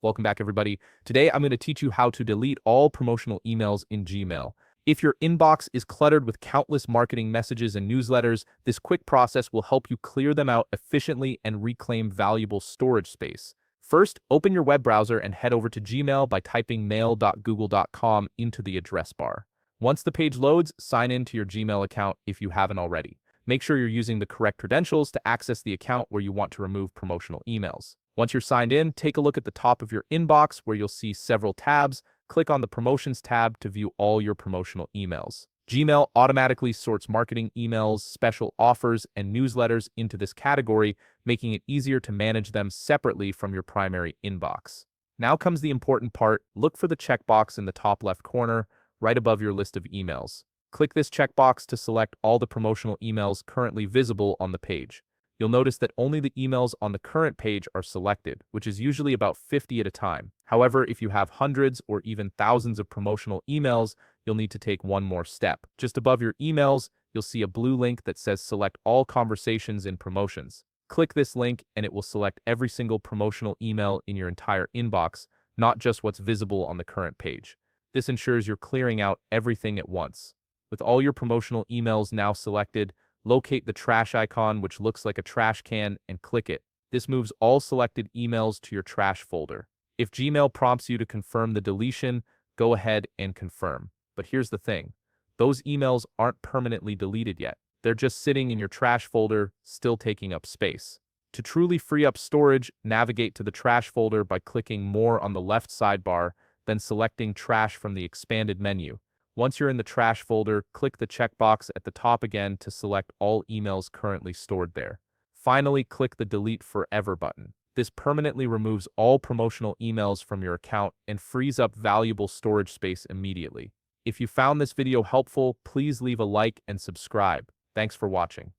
Welcome back, everybody. Today, I'm going to teach you how to delete all promotional emails in Gmail. If your inbox is cluttered with countless marketing messages and newsletters, this quick process will help you clear them out efficiently and reclaim valuable storage space. First, open your web browser and head over to Gmail by typing mail.google.com into the address bar. Once the page loads, sign in to your Gmail account if you haven't already. Make sure you're using the correct credentials to access the account where you want to remove promotional emails. Once you're signed in, take a look at the top of your inbox where you'll see several tabs. Click on the Promotions tab to view all your promotional emails. Gmail automatically sorts marketing emails, special offers, and newsletters into this category, making it easier to manage them separately from your primary inbox. Now comes the important part. Look for the checkbox in the top left corner, right above your list of emails. Click this checkbox to select all the promotional emails currently visible on the page. You'll notice that only the emails on the current page are selected, which is usually about 50 at a time. However, if you have hundreds or even thousands of promotional emails, you'll need to take one more step. Just above your emails, you'll see a blue link that says Select All Conversations in Promotions. Click this link and it will select every single promotional email in your entire inbox, not just what's visible on the current page. This ensures you're clearing out everything at once. With all your promotional emails now selected, locate the trash icon, which looks like a trash can, and click it. This moves all selected emails to your trash folder. If Gmail prompts you to confirm the deletion, go ahead and confirm. But here's the thing. Those emails aren't permanently deleted yet. They're just sitting in your trash folder, still taking up space. To truly free up storage, navigate to the trash folder by clicking More on the left sidebar, then selecting Trash from the expanded menu. Once you're in the trash folder, click the checkbox at the top again to select all emails currently stored there. Finally, click the Delete Forever button. This permanently removes all promotional emails from your account and frees up valuable storage space immediately. If you found this video helpful, please leave a like and subscribe. Thanks for watching.